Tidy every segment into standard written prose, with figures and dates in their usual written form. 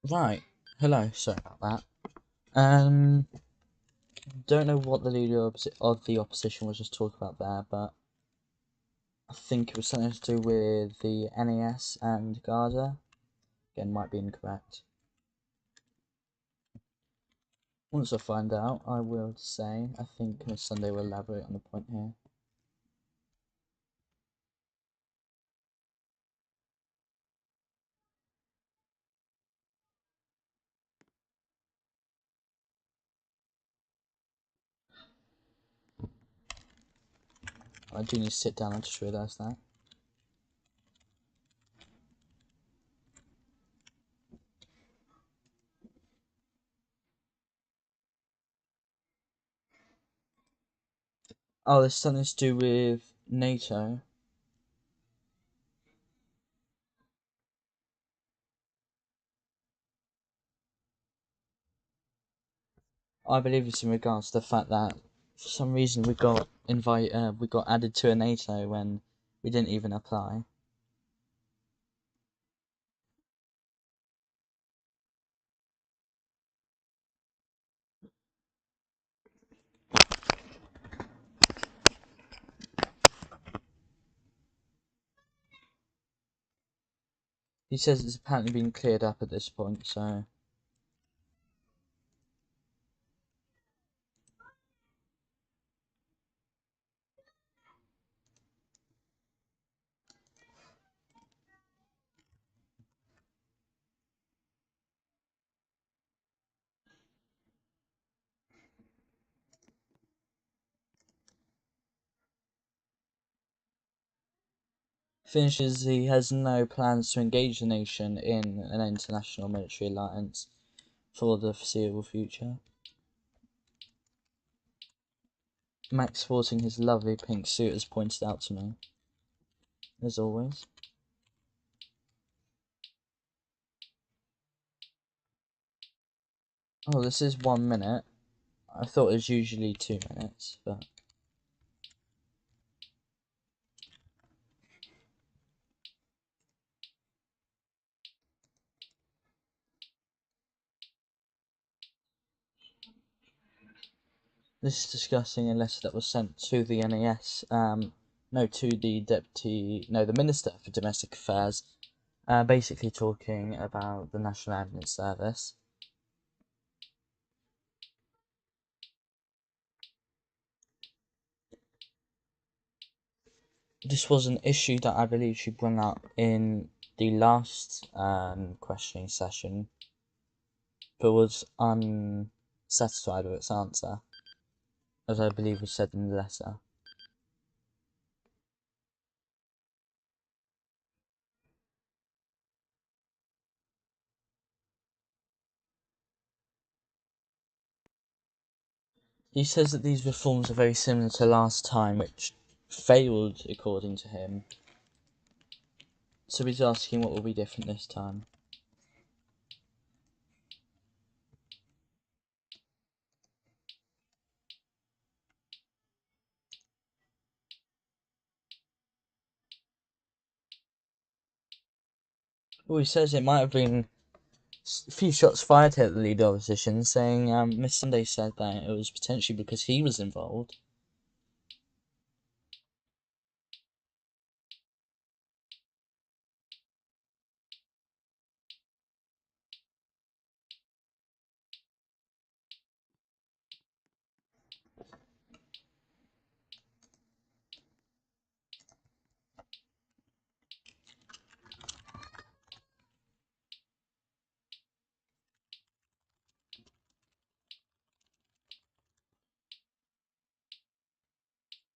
Right. Hello. Sorry about that. Um, don't know what the leader of the opposition was just talking about there, but I think it was something to do with the NAS and Gaza. Again, might be incorrect. Once I find out, I will say. I think Miss Sunday will elaborate on the point here. I do need to sit down. I just realised that. Oh, there's something to do with NATO. I believe it's in regards to the fact that for some reason we got added to a NATO when we didn't even apply. He says it's apparently been cleared up at this point, so. Finishes he has no plans to engage the nation in an international military alliance for the foreseeable future. Max sporting his lovely pink suit has pointed out to me, as always. Oh, this is 1 minute. I thought it was usually 2 minutes, but. This is discussing a letter that was sent to the NAS, to the Minister for Domestic Affairs, basically talking about the National Ambulance Service. This was an issue that I believe she brought up in the last questioning session, but was unsatisfied with its answer, as I believe was said in the letter. He says that these reforms are very similar to last time, which failed according to him. So he's asking what will be different this time. Well, he says it might have been a few shots fired here at the leader opposition, saying Miss Sunday said that it was potentially because he was involved.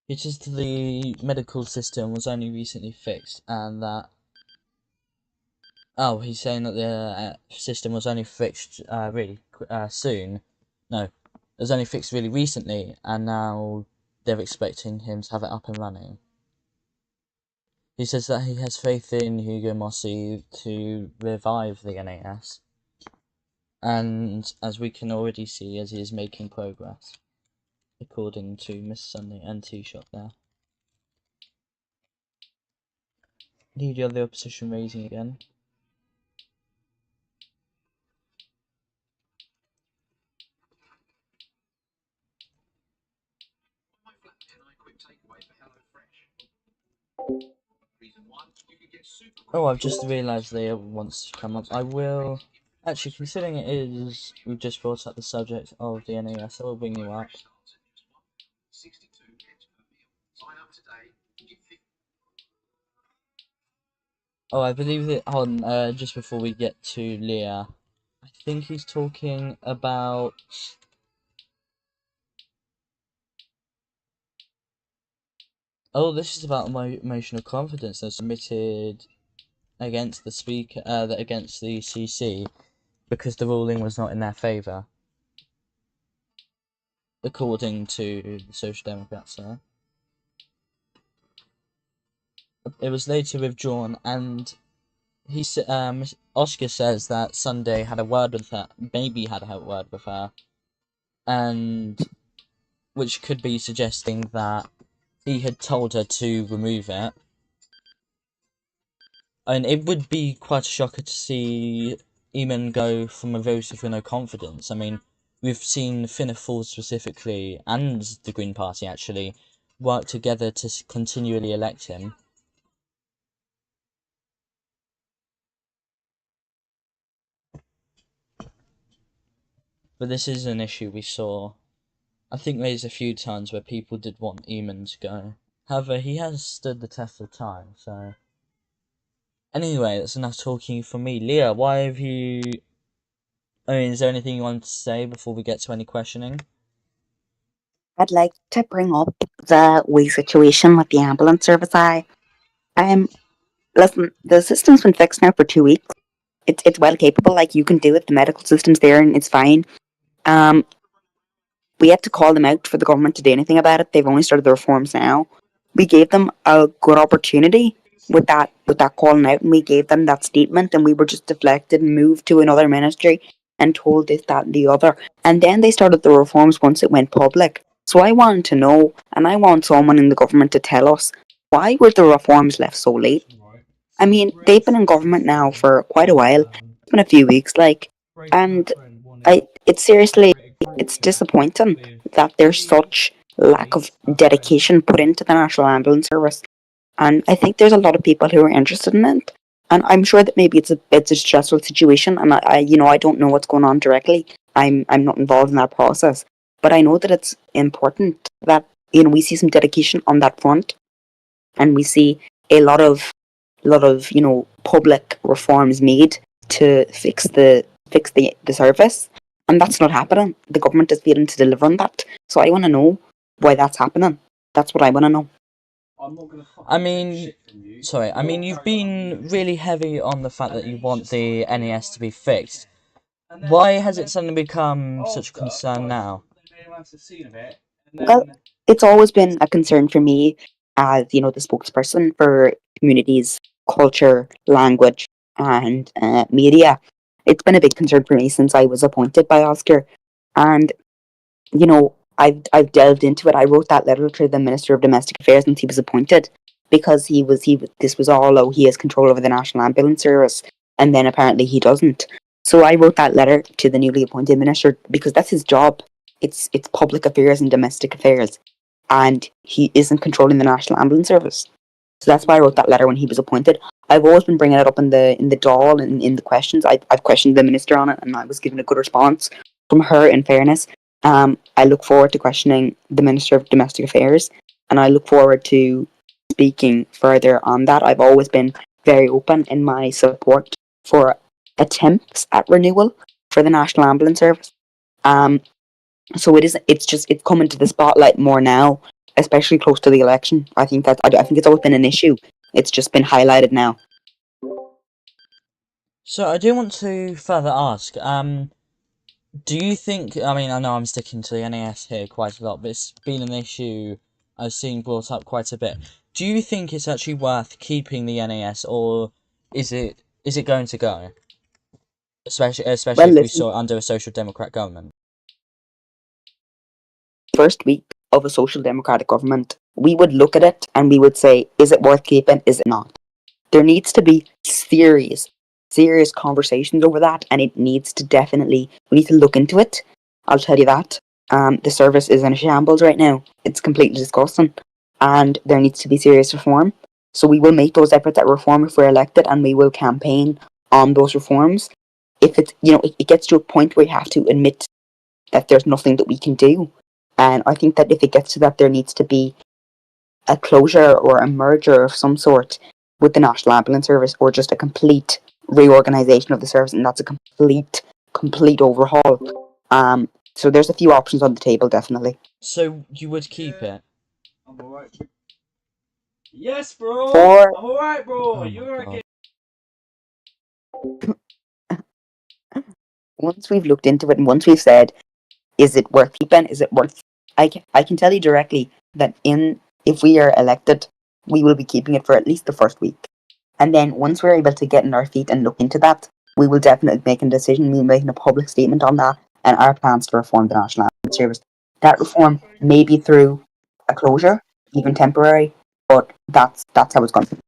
It's just the medical system was only recently fixed, and that. Oh, he's saying that the system was only fixed really soon. No, it was only fixed really recently, and now they're expecting him to have it up and running. He says that he has faith in Hugo Mossi to revive the NAS, and as we can already see, as he is making progress, according to Miss Sunday and T-Shot there. Leader of the opposition raising again. Oh, I've just realised Leah wants to come up. I will. Actually, considering it is, we've just brought up the subject of the NAS, I will bring you up. Oh, I believe that. Hold on, just before we get to Leah, I think he's talking about. Oh, this is about emotional confidence that's submitted against the speaker, against the CC, because the ruling was not in their favour, according to the Social Democrats. It was later withdrawn, and Oscar says that Sunday had a word with her, maybe had a word with her, and which could be suggesting that he had told her to remove it. And it would be quite a shocker to see Eamon go from a vote with no confidence. I mean, we've seen Fianna Fáil specifically, and the Green Party actually, work together to continually elect him. But this is an issue we saw, I think there's a few times where people did want Eamon to go. However, he has stood the test of time, so... Anyway, that's enough talking for me. Leah, why have you... I mean, is there anything you want to say before we get to any questioning? I'd like to bring up the wee situation with the ambulance service. Listen, the system's been fixed now for 2 weeks. It's well capable. Like, you can do it. The medical system's there, and it's fine. Um, we had to call them out for the government to do anything about it. They've only started the reforms now. We gave them a good opportunity with that calling out, and we gave them that statement, and we were just deflected and moved to another ministry and told this, that, and the other. And then they started the reforms once it went public. So I wanted to know, and I want someone in the government to tell us, why were the reforms left so late? I mean, they've been in government now for quite a while. It's been a few weeks, like, and it's seriously, it's disappointing that there's such lack of dedication put into the National Ambulance Service. And I think there's a lot of people who are interested in it. And I'm sure that maybe it's a stressful situation, and I don't know what's going on directly. I'm not involved in that process, but I know that it's important that we see some dedication on that front, and we see a lot of public reforms made to fix the service, and that's not happening. The government is failing to deliver on that. So I want to know why that's happening. That's what I want to know. I mean, you've been really heavy on the fact that you want the NES to be fixed. Why has it suddenly become such a concern now? Well, it's always been a concern for me as, the spokesperson for communities, culture, language, and media. It's been a big concern for me since I was appointed by Oscar. And, I've delved into it. I wrote that letter to the Minister of Domestic Affairs once he was appointed, because this was all, oh, he has control over the National Ambulance Service, and then apparently he doesn't. So I wrote that letter to the newly appointed minister because that's his job. It's public affairs and domestic affairs, and he isn't controlling the National Ambulance Service. So that's why I wrote that letter when he was appointed. I've always been bringing it up in the Dáil and in the questions. I've questioned the minister on it, and I was given a good response from her. In fairness, I look forward to questioning the Minister of Domestic Affairs, and I look forward to speaking further on that. I've always been very open in my support for attempts at renewal for the National Ambulance Service. Um, so it's coming to the spotlight more now, especially close to the election. I think it's always been an issue. It's just been highlighted now. So I do want to further ask, do you think, I mean, I know I'm sticking to the NAS here quite a lot, but it's been an issue I've seen brought up quite a bit. Do you think it's actually worth keeping the NAS, or is it going to go? Especially Well, if we listen, saw it under a Social Democrat government. first week of a social democratic government, we would look at it and we would say, is it worth keeping? Is it not? There needs to be serious conversations over that, and it needs to we need to look into it. I'll tell you that. The service is in a shambles right now. It's completely disgusting, and there needs to be serious reform. So we will make those efforts at reform if we're elected, and we will campaign on those reforms. If it's, it gets to a point where you have to admit that there's nothing that we can do. And I think that if it gets to that, there needs to be a closure or a merger of some sort with the National Ambulance Service, or just a complete reorganisation of the service, and that's a complete overhaul. So there's a few options on the table, definitely. So you would keep it? I'm alright. Yes, bro. For I'm alright, bro. Oh You're my okay. once we've looked into it and once we've said, is it worth keeping? Is it worth? I can tell you directly that if we are elected, we will be keeping it for at least the first week. And then once we're able to get on our feet and look into that, we will definitely make a decision. We'll make a public statement on that and our plans to reform the National Ambulance Service. That reform may be through a closure, even temporary, but that's how it's going to be.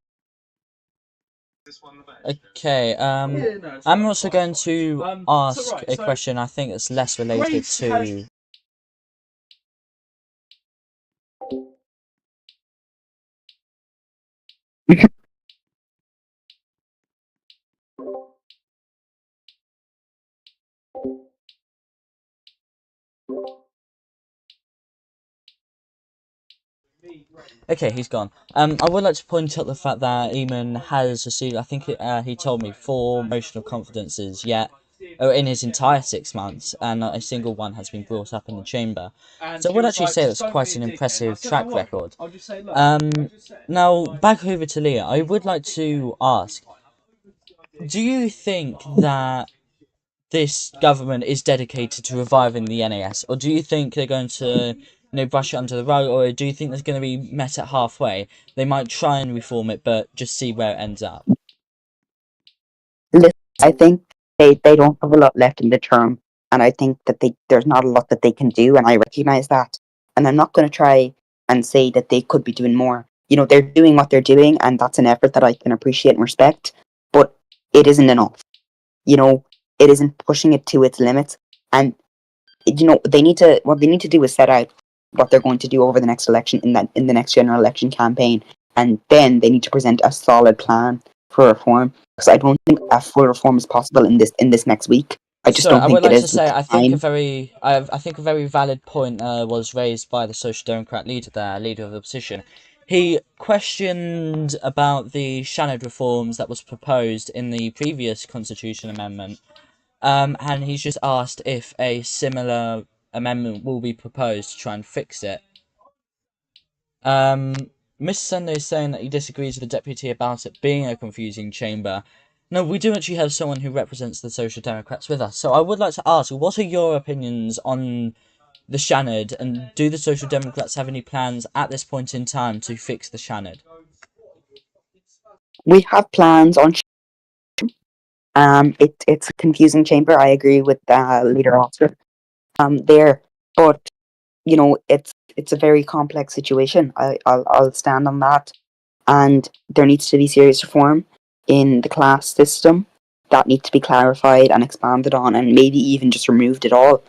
Okay, I'm also going to ask a question I think that's less related to... Okay, he's gone. I would like to point out the fact that Eamon has received, I think he told me, 4 motion of confidences yet, in his entire 6 months, and not a single one has been brought up in the chamber. So I would actually say that's quite an impressive track record. Now, back over to Leah, I would like to ask, do you think that this government is dedicated to reviving the NAS, or do you think they're going to, brush it under the rug, or do you think there's going to be met at halfway? They might try and reform it, but just see where it ends up. Listen, I think they don't have a lot left in the term, and I think that there's not a lot that they can do, and I recognise that. And I'm not going to try and say that they could be doing more. They're doing what they're doing, and that's an effort that I can appreciate and respect, but it isn't enough. It isn't pushing it to its limits, and what they need to do is set out what they're going to do over the next election, in the next general election campaign, and then they need to present a solid plan for reform, because I don't think a full reform is possible in this next week. I just So don't I would think it like to is with say the I think time. I think a very valid point was raised by the Social Democrat leader there, leader of the opposition. He questioned about the Shannon reforms that was proposed in the previous constitution amendment. And he's just asked if a similar amendment will be proposed to try and fix it. Mr. Sunday is saying that he disagrees with the deputy about it being a confusing chamber. No, we do actually have someone who represents the Social Democrats with us. So I would like to ask, what are your opinions on the Shannon, and do the Social Democrats have any plans at this point in time to fix the Shannon? We have plans on. It's a confusing chamber. I agree with Leader Oscar. There, but it's a very complex situation. I'll stand on that, and there needs to be serious reform in the class system. That needs to be clarified and expanded on, and maybe even just removed at all.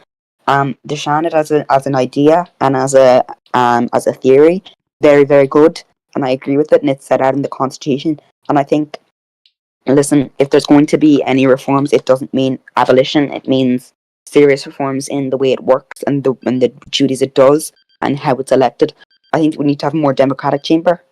The Shannon as an idea and as a theory, very very good, and I agree with it, and it's set out in the constitution. And I think, listen, if there's going to be any reforms, it doesn't mean abolition. It means serious reforms in the way it works and the duties it does and how it's elected. I think we need to have a more democratic chamber.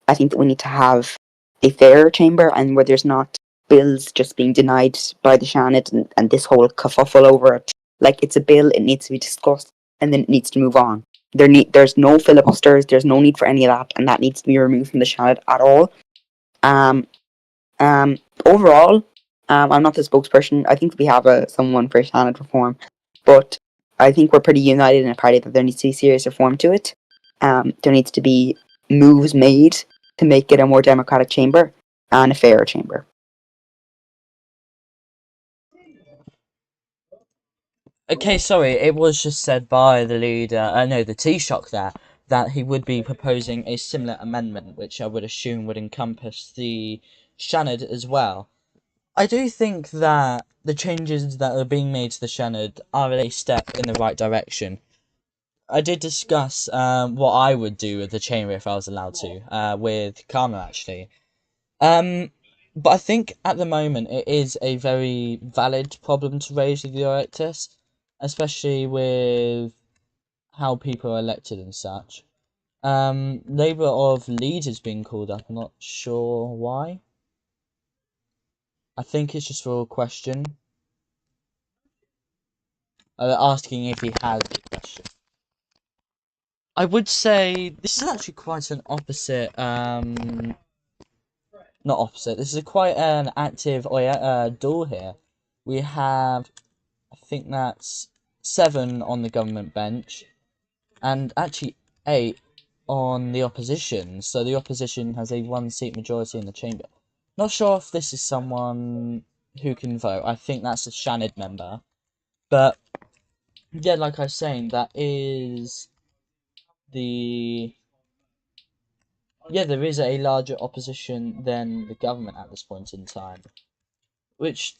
I think that we need to have a fairer chamber, and where there's not bills just being denied by the Shannon, and this whole kerfuffle over it. Like, it's a bill, it needs to be discussed, and then it needs to move on. There's no filibusters, there's no need for any of that, and that needs to be removed from the Shannon at all. Um, Overall, I'm not the spokesperson. I think we have someone for Shannon reform, but I think we're pretty united in a party that there needs to be serious reform to it. There needs to be moves made to make it a more democratic chamber and a fairer chamber. Okay, sorry, it was just said by the leader, no, the Taoiseach there, that he would be proposing a similar amendment, which I would assume would encompass the Shannon as well. I do think that the changes that are being made to the Shannon are a step in the right direction. I did discuss what I would do with the chamber if I was allowed to, with Carmel actually. Um, but I think at the moment it is a very valid problem to raise with the Electus, especially with how people are elected and such. Labour of leaders being called up. I'm not sure why. I think it's just for a question. Asking if he has a question. I would say this is actually quite an opposite. Not opposite. This is quite an active duel here. We have, I think that's 7 on the government bench, and actually 8 on the opposition. So the opposition has a 1-seat majority in the chamber. Not sure if this is someone who can vote. I think that's a Shanid member, but yeah, like I was saying, that is the there is a larger opposition than the government at this point in time. Which,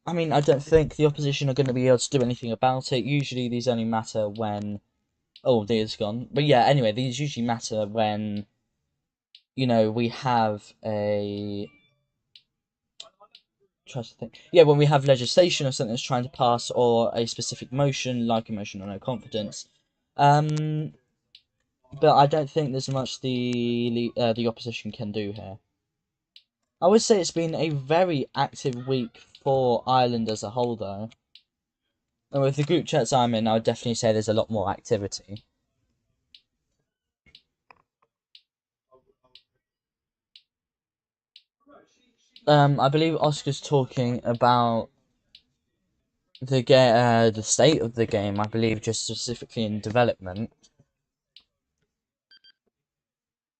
I mean, I don't think the opposition are going to be able to do anything about it. Usually these only matter when... Oh, Dear's gone. But yeah, anyway, these usually matter when, we have a... Try to think. Yeah, when we have legislation or something that's trying to pass, or a specific motion, like a motion on no confidence. But I don't think there's much the opposition can do here. I would say it's been a very active week for Ireland as a whole, though. And with the group chats I'm in, I would definitely say there's a lot more activity. I believe Oscar's talking about the state of the game. I believe just specifically in development.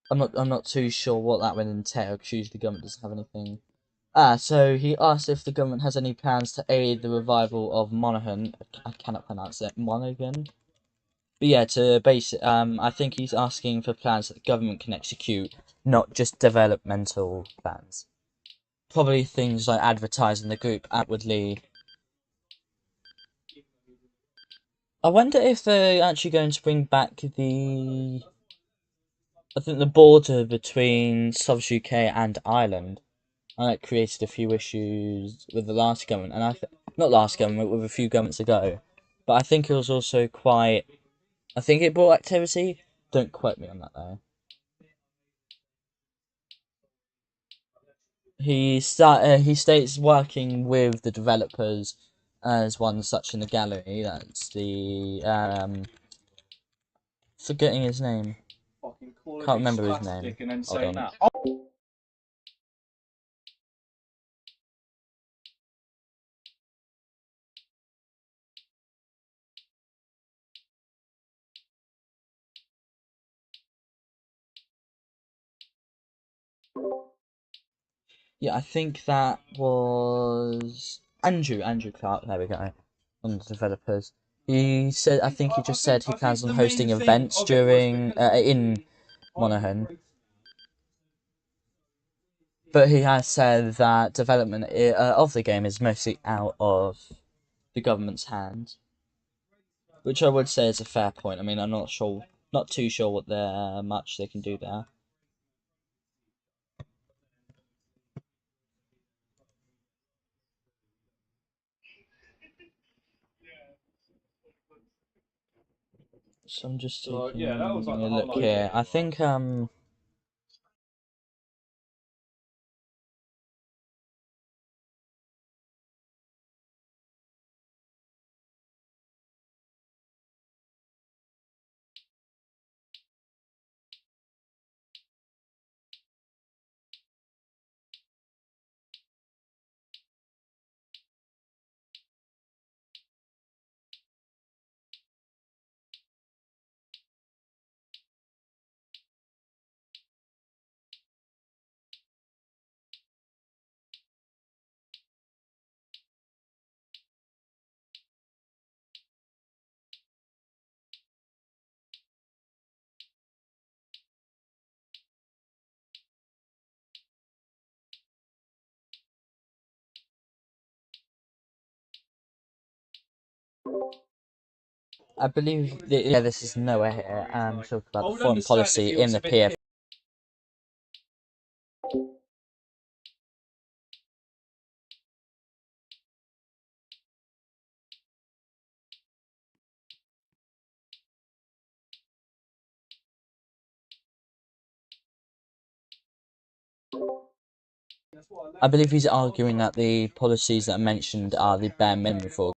I'm not too sure what that would entail, because usually the government doesn't have anything. So he asked if the government has any plans to aid the revival of Monaghan. I cannot pronounce it. Monaghan? But yeah, I think he's asking for plans that the government can execute, not just developmental plans. Probably things like advertising the group outwardly. I wonder if they're actually going to bring back I think the border between South UK and Ireland. And that created a few issues with the last government, and not last government, with a few governments ago. But I think it was also I think it brought activity. Don't quote me on that though. He states working with the developers as one such in the gallery. That's the forgetting his name. Can't remember his name. Hold on. Yeah, I think that was Andrew Clark. There we go. One of the developers. He said, I think he just said he plans on hosting events during in Monaghan. But he has said that development of the game is mostly out of the government's hands, which I would say is a fair point. I mean, I'm not too sure what much they can do there. So I'm just taking a look here. I think I believe this is nowhere here. Talk I about the would foreign understand policy if it in was the a bit PF. I believe he's arguing that the policies that are mentioned are the bare minimum for.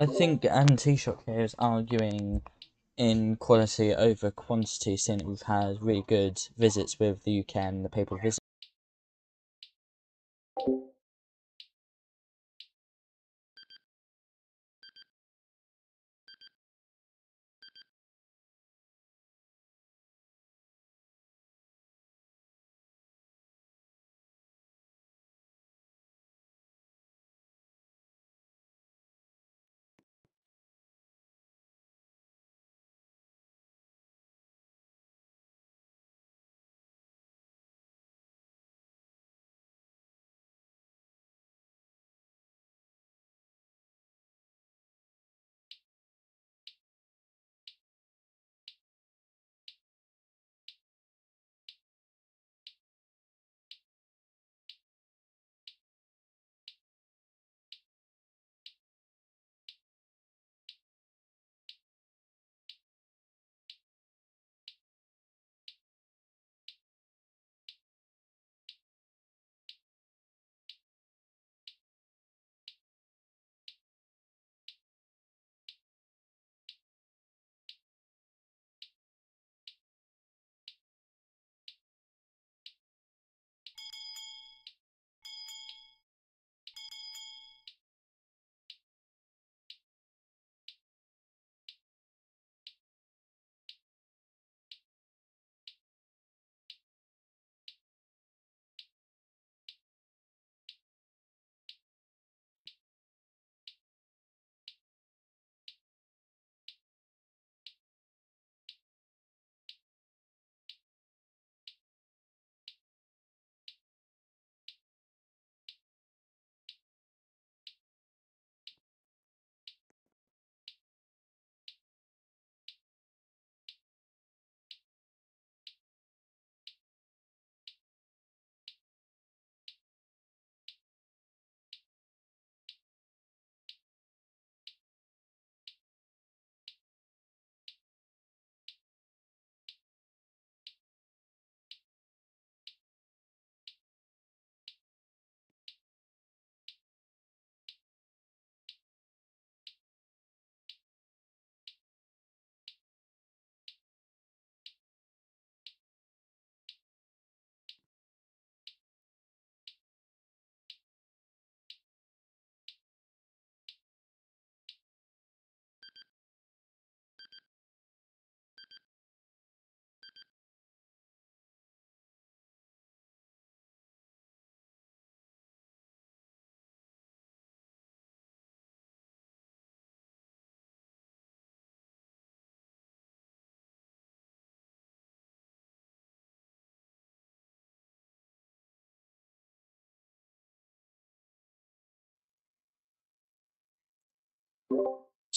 I think Taoiseach here is arguing in quality over quantity, seeing that we've had really good visits with the UK and the papal visit.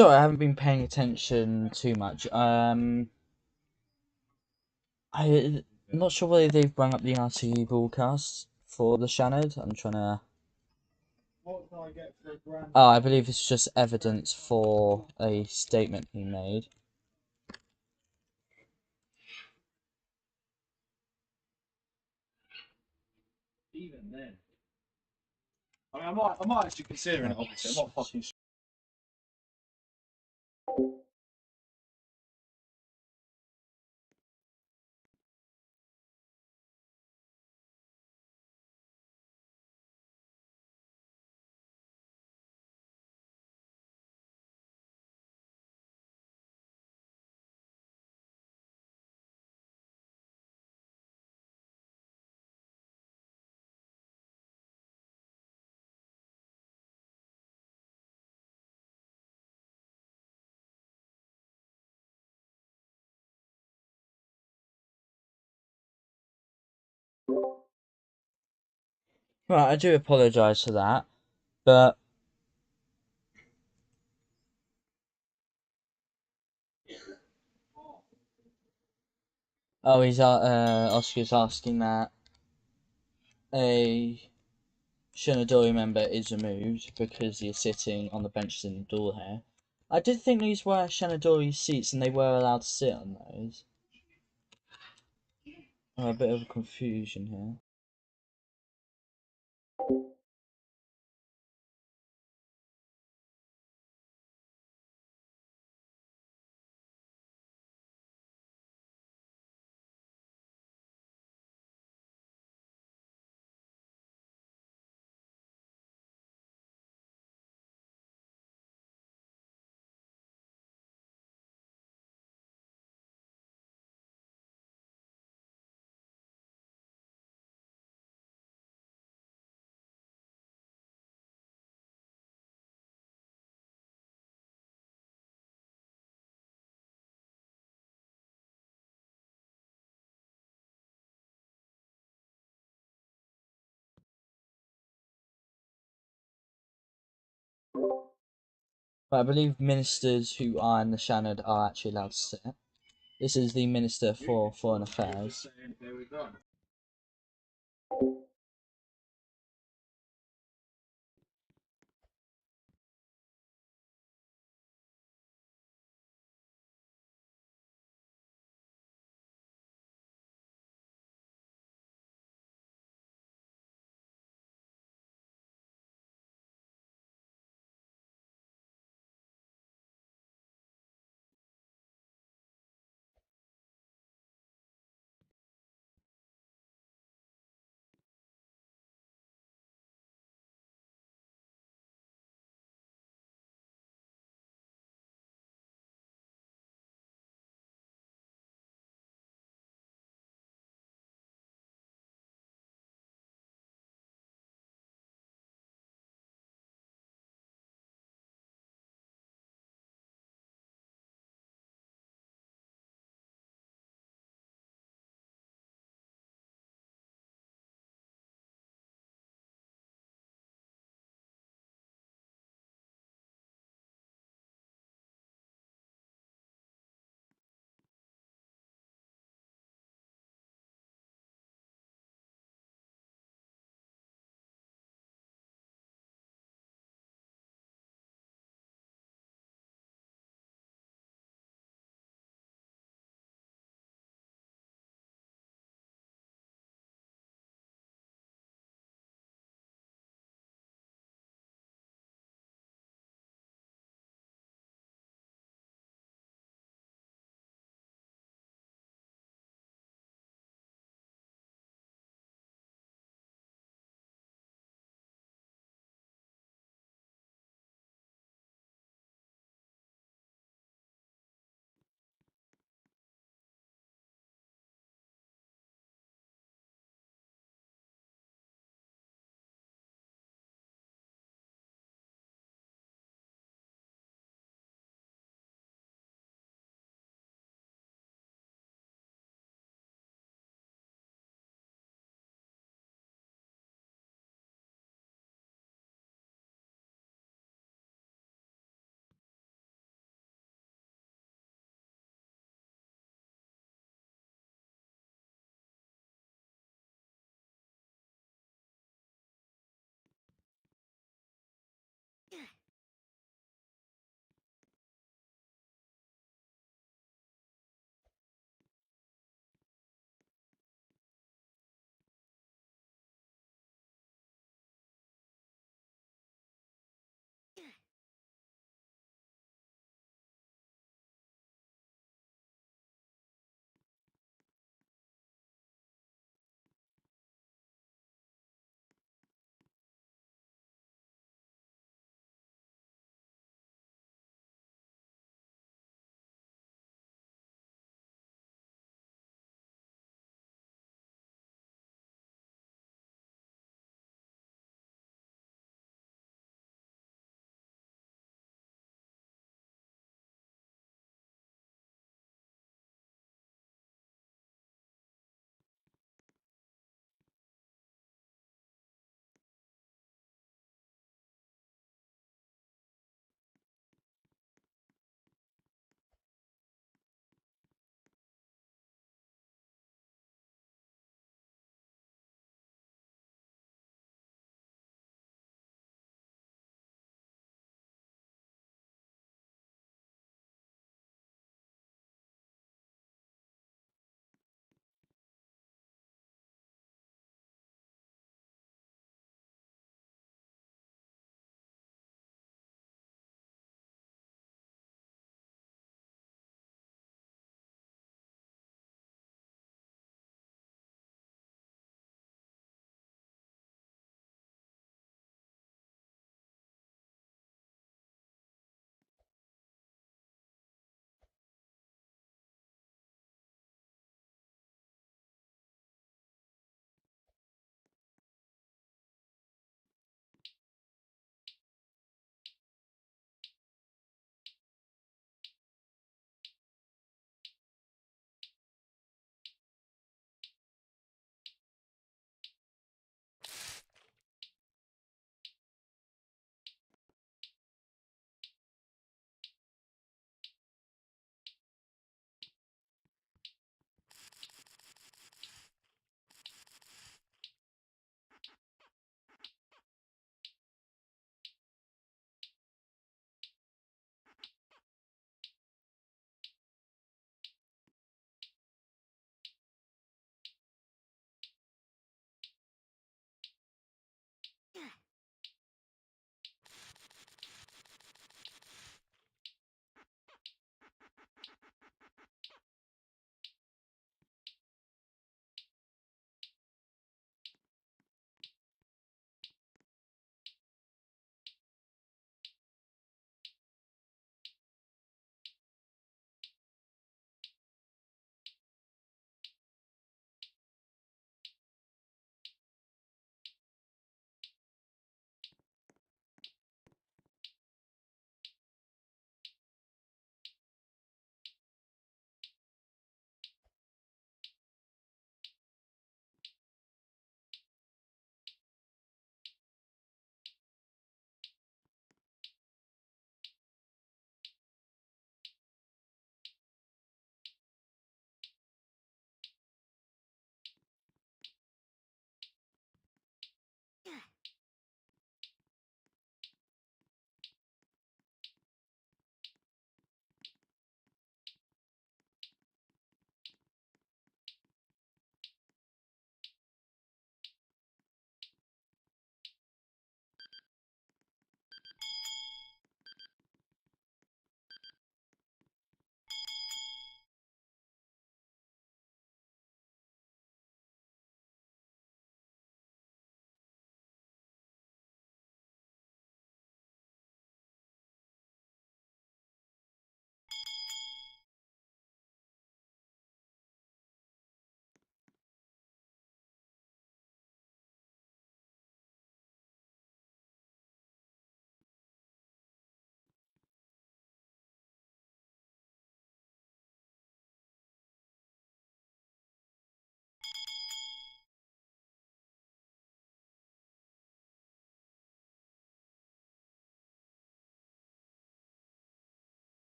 Sorry, I haven't been paying attention too much. I'm not sure whether they've rung up the RTE broadcast for the Shannon. I'm trying to. What can I get for a grand? Oh, I believe it's just evidence for a statement he made. Even then. I mean, I might actually consider it, obviously. I'm not fucking. Right, I do apologise for that, but oh, Oscar's asking that a Shinadori member is removed because he is sitting on the benches in the door here. I did think these were Shinadori seats and they were allowed to sit on those. Oh, a bit of confusion here. But I believe ministers who are in the Shannon are actually allowed to sit. This is the Minister for Foreign Affairs. There we go.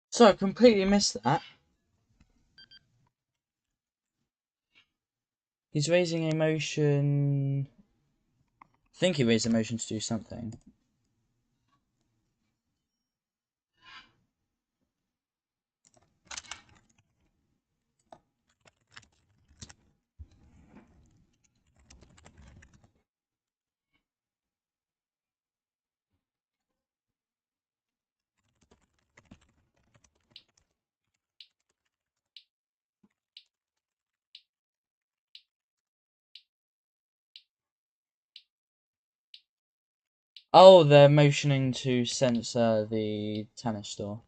So I completely missed that. He's raising a motion. I think he raised a motion to do something. Oh, they're motioning to censor the tennis store.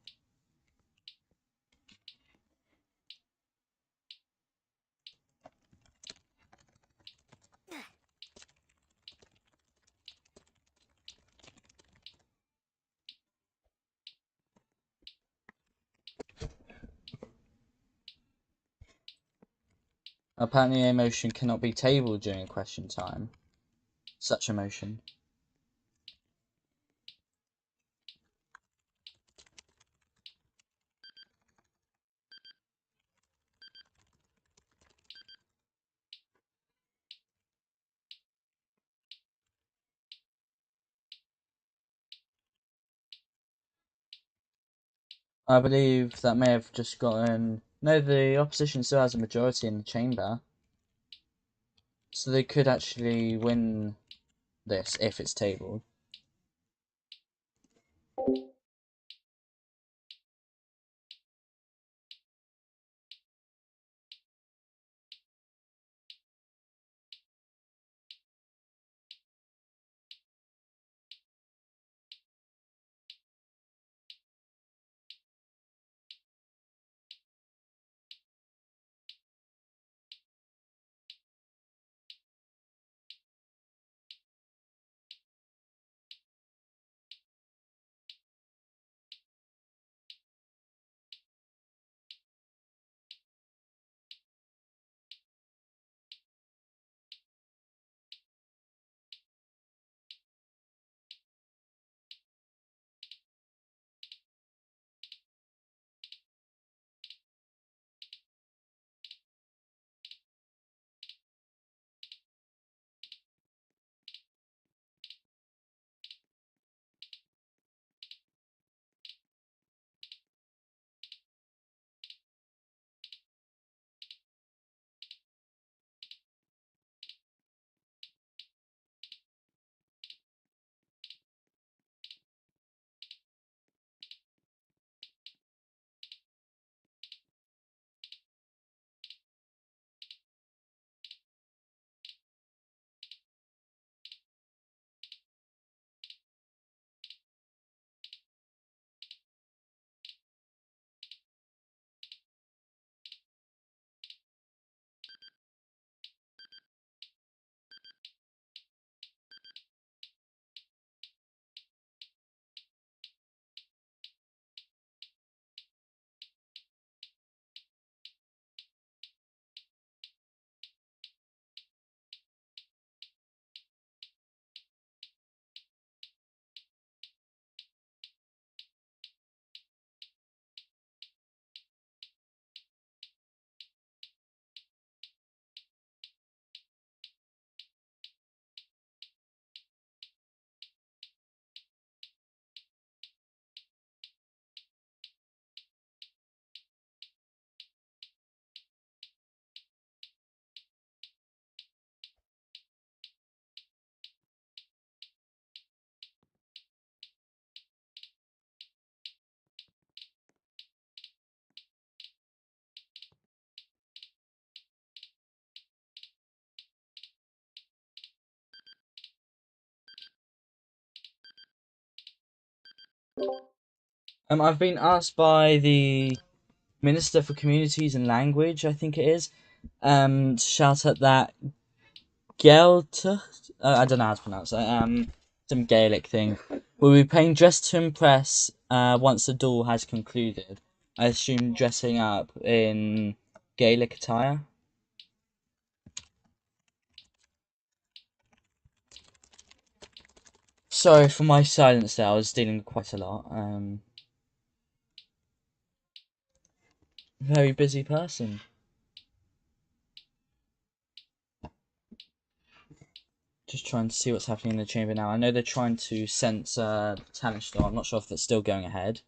Apparently a motion cannot be tabled during question time. Such a motion. I believe that may have just gotten... No, the opposition still has a majority in the chamber. So they could actually win this if it's tabled. I've been asked by the Minister for Communities and Language, I think it is, to shout at that Gaeltacht, I don't know how to pronounce it, some Gaelic thing. We'll be playing Dress to Impress once the duel has concluded. I assume dressing up in Gaelic attire. Sorry for my silence there, I was dealing with quite a lot. very busy person. Just trying to see what's happening in the chamber now. I know they're trying to censor talent show. I'm not sure if that's still going ahead.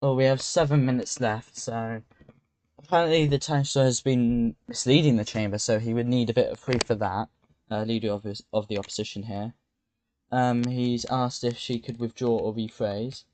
Oh, we have 7 minutes left, so apparently the Chancellor has been misleading the chamber, so he would need a bit of proof for that. Leader of the opposition here. He's asked if she could withdraw or rephrase.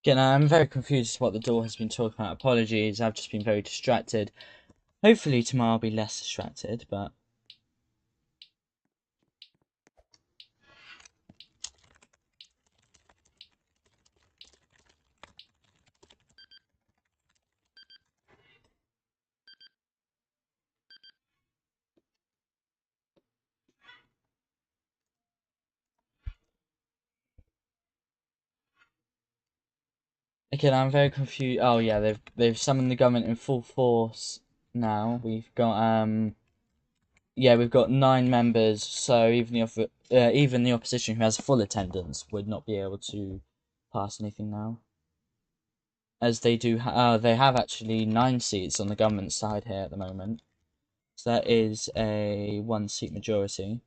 Again, I'm very confused as to what the door has been talking about. Apologies, I've just been very distracted. Hopefully tomorrow I'll be less distracted, but... Again, I'm very confused. Oh yeah, they've summoned the government in full force now. We've got 9 members, so even the opposition who has full attendance would not be able to pass anything now. As they they have actually 9 seats on the government side here at the moment. So that is a 1-seat majority.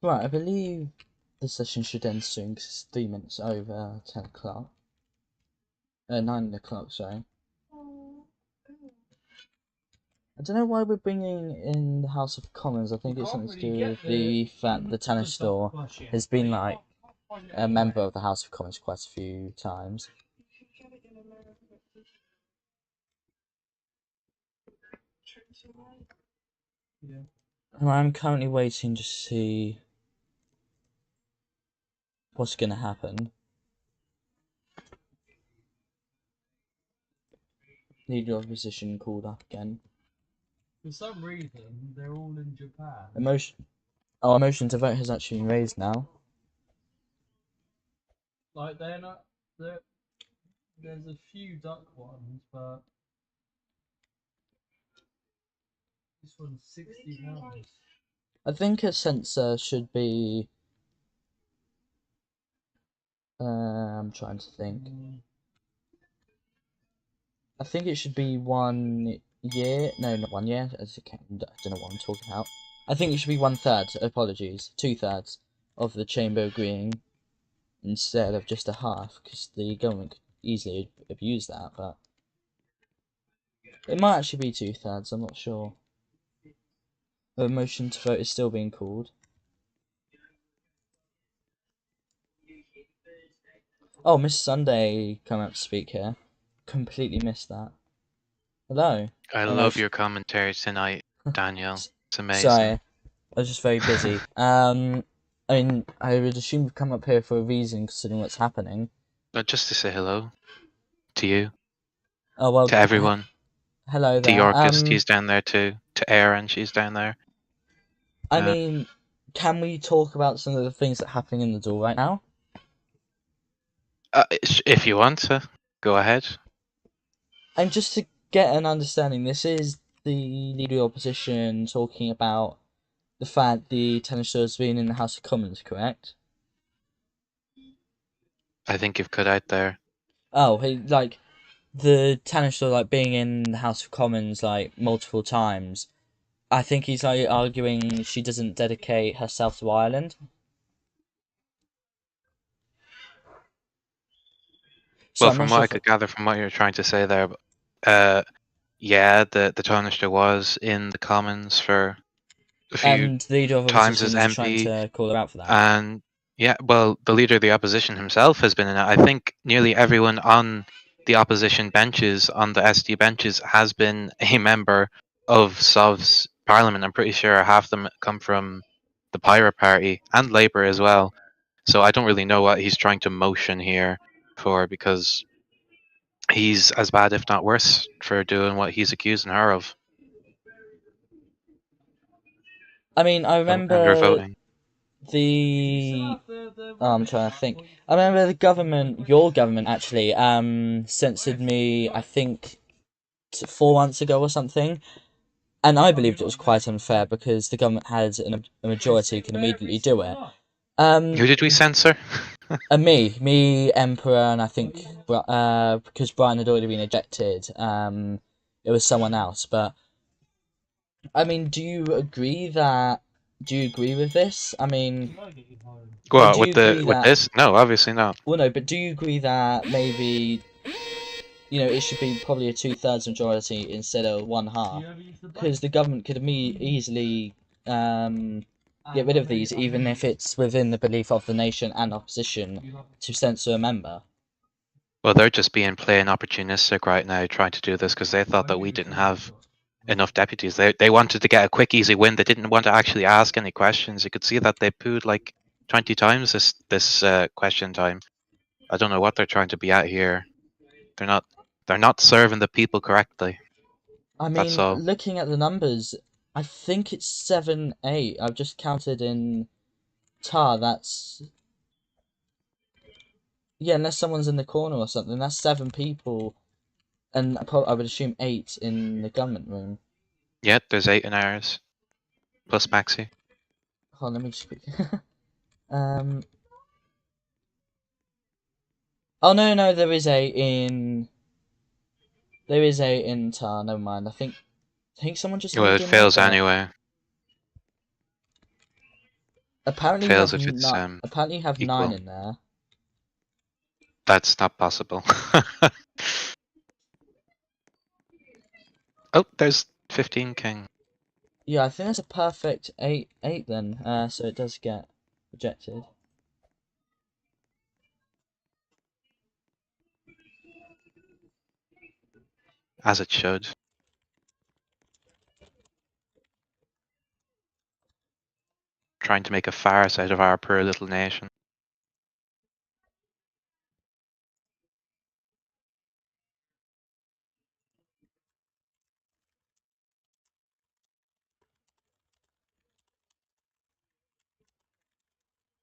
Right, I believe the session should end soon because it's 3 minutes over 10 o'clock. 9 o'clock, sorry. I don't know why we're bringing in the House of Commons. I think it's something to do with the fact the tennis store has been like a member of the House of Commons quite a few times. And I'm currently waiting to see what's going to happen. Leader of opposition called up again. For some reason, they're all in Japan. A motion to vote has actually been raised now. Like, they're not. There's a few duck ones, but this one's £60. I think a censor should be. I'm trying to think. I think it should be 1 year. No, not 1 year. I don't know what I'm talking about. I think it should be 1/3. Apologies, 2/3 of the chamber agreeing instead of just a half, because the government could easily abuse that. But it might actually be 2/3. I'm not sure. The motion to vote is still being called. Oh, Miss Sunday coming up to speak here. Completely missed that. Hello. I Oh, love your commentary tonight, Daniel. It's amazing. Sorry, I was just very busy. I mean, I would assume you've come up here for a reason, considering what's happening. Just to say hello to you, Oh well. to everyone. Hello To there. Yorkist, he's down there too. To Éireann, she's down there. I mean, can we talk about some of the things that are happening in the door right now? If you want to, go ahead. And just to get an understanding, this is the leader of the opposition talking about the fact the tennis show has been in the House of Commons, correct? I think you've cut out there. Oh, like the tennis show, like being in the House of Commons like multiple times. I think he's like arguing she doesn't dedicate herself to Ireland. So Well, I'm from not what sure I could gather from what you're trying to say there, yeah, the Taoiseach was in the Commons for a few and the leader of times opposition as is trying MP, to call her out for that. and yeah, well, the leader of the opposition himself has been in it. I think nearly everyone on the opposition benches, on the SD benches, has been a member of Sov's parliament. I'm pretty sure half of them come from the Pirate Party and Labour as well. So I don't really know what he's trying to motion here for, because he's as bad, if not worse, for doing what he's accusing her of. I mean, I And her remember voting. I'm trying to think. I remember the government, your government actually, censored me, I think, 4 months ago or something. And I believed it was quite unfair because the government had a majority who can immediately do it. Who did we censor? Me, Emperor, and I think because Brian had already been ejected, it was someone else. But I mean, do you agree with this? I mean, Well, do with you agree that? this? No, obviously not. Well, no, but do you agree that maybe it should be probably a 2/3 majority instead of 1/2, because the government could easily get rid of these, even if it's within the belief of the nation and opposition to censor a member. Well, they're just being plain opportunistic right now, trying to do this because they thought that we didn't have enough deputies. They wanted to get a quick, easy win. They didn't want to actually ask any questions. You could see that they pooed like 20 times this question time. I don't know what they're trying to be at here. They're not serving the people correctly. I That's mean, all. looking at the numbers, I think it's 7, 8. I've just counted in tar. That's yeah, unless someone's in the corner or something. That's 7 people, and I would assume 8 in the government room. Yeah, there's 8 in ours. Plus Maxi. Hold on, let me just quickly. um. Oh no, there is 8 in. There is 8 in tar. Never mind. I think someone just Well, moved it in there, fails but anyway. apparently you Fails have if it's apparently you have 9 equal. in there. That's not possible. Oh, there's 15 king. Yeah, I think that's a perfect 8 then. So it does get rejected. As it should. Trying to make a farce out of our poor little nation.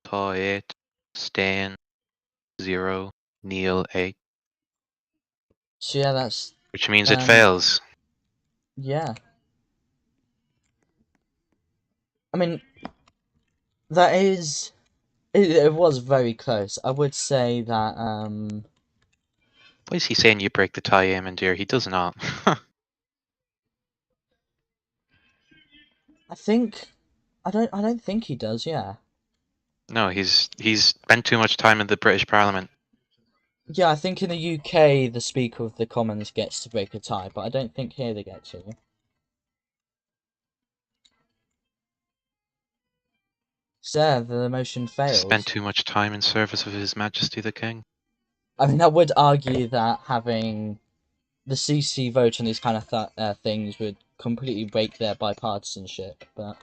Tá 8, Stain 0, Neil 8. So yeah, that's Which means it um fails. yeah. I mean, that is it was very close. I would say that Why is he saying you break the tie, Eamon dear? He does not. I don't think he does. Yeah. No, he's spent too much time in the British Parliament. Yeah, I think in the UK the Speaker of the Commons gets to break a tie, but I don't think here they get to. So yeah, the motion Spent fails. too much time in service of His Majesty the King. I mean, I would argue that having the CC vote on these kind of things would completely break their bipartisanship, but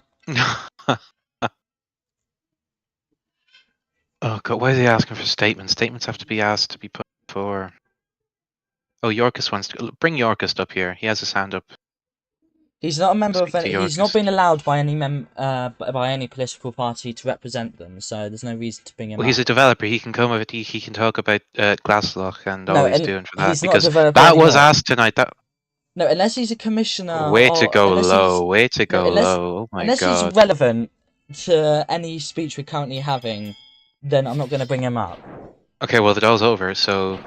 Oh god, why is he asking for statements? Statements have to be asked to be put for. Oh, Yorkist wants to bring Yorkist up here. He has his hand up. he's not a member of Speak to any. He's not Yorkist. been allowed by any by any political party to represent them, so there's no reason to bring him Well, he's up. a developer. He can come with. He can talk about Glasslock and all No, he's and doing for that he's not a because developer that was anymore. asked tonight. That No, unless he's a commissioner way to or go unless he's low. Way to no, go low. Oh my unless he's god. relevant to any speech we're currently having, then I'm not going to bring him up. Okay, well the doll's over, so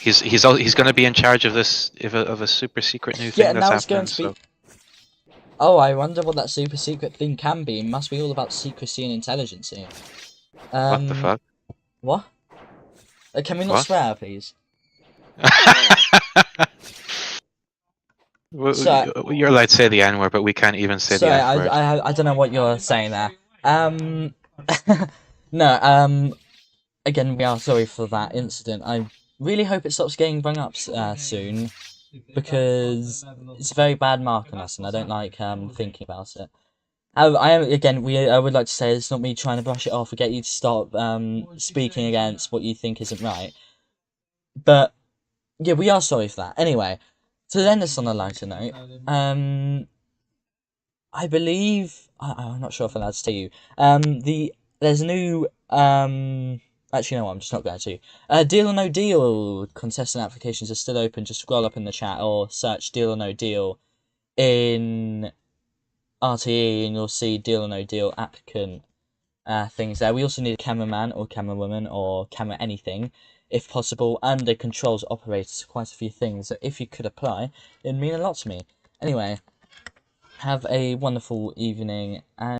he's going to be in charge of this of a super secret new thing Yeah, that's now it's happening. going to be. So Oh, I wonder what that super secret thing can be. It must be all about secrecy and intelligence here. what the fuck? What? Can we not What? swear, please? Well, So, you're allowed to say the N word, but we can't even say the sorry, F word. I don't know what you're saying there. No, again, we are sorry for that incident. I really hope it stops getting brought up soon, because it's a very bad mark on us, and I don't like thinking about it. I would like to say it's not me trying to brush it off or get you to stop speaking against what you think isn't right. But yeah, we are sorry for that. Anyway, to end this on a lighter note, I believe I'm not sure if I'm allowed to tell you. There's a new Actually, no, I'm just not going to. Deal or No Deal contestant applications are still open. Just scroll up in the chat or search Deal or No Deal in RTE, and you'll see Deal or No Deal applicant things there. We also need a cameraman or camerawoman or camera anything, if possible, and a controls operator. So quite a few things. So if you could apply, it'd mean a lot to me. Anyway, have a wonderful evening and